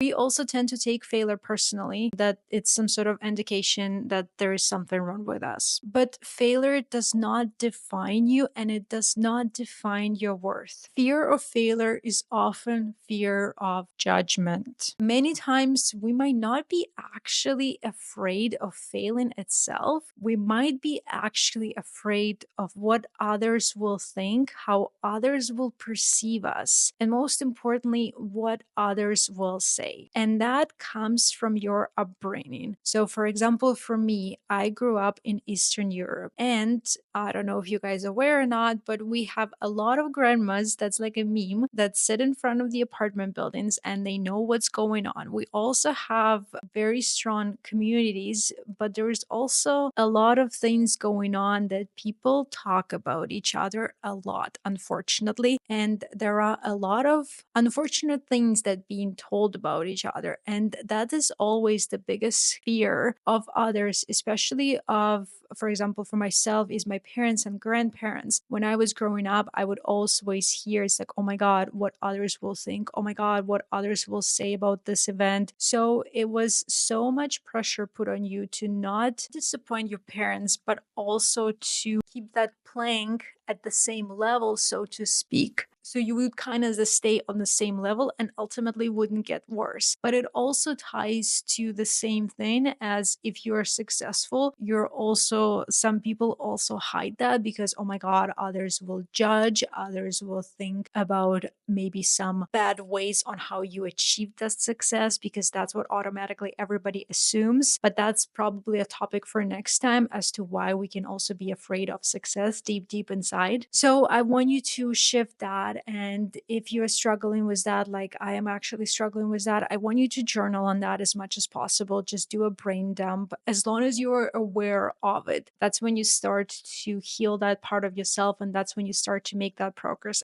we also tend to take failure personally, that it's some sort of indication that there is something wrong with us. But failure does not define you, and it does not define your worth. Fear of failure is often fear of judgment. Many times we might not be actually afraid of failing itself. We might be actually afraid of what others will think, how others will perceive us, and most importantly, what others will say. And that comes from your upbringing. So, for example, for me, I grew up in Eastern Europe, and I don't know if you guys are aware or not, but we have a lot of grandmas, that's like a meme, that sit in front of the apartment buildings and they know what's going on. We also have very strong communities, but there's also a lot of things going on that people talk about each other a lot, unfortunately. And there are a lot of unfortunate things that being told about each other. And that is always the biggest fear of others, especially of, for example, for myself, is my parents and grandparents. When I was growing up, I would always hear, it's like, oh my God, what others will think. Oh my God, what others will say about this event. So it was so much pressure put on you to not disappoint your parents, but also to keep that playing at the same level, so to speak. So you would kind of stay on the same level and ultimately wouldn't get worse. But it also ties to the same thing as if you're successful, you're also, some people also hide that because, oh my God, others will judge, others will think about maybe some bad ways on how you achieved that success, because that's what automatically everybody assumes. But that's probably a topic for next time as to why we can also be afraid of success deep inside. So I want you to shift that. And if you're struggling with that, like I am actually struggling with that, I want you to journal on that as much as possible. Just do a brain dump. As long as you're aware of it, that's when you start to heal that part of yourself. And that's when you start to make that progress.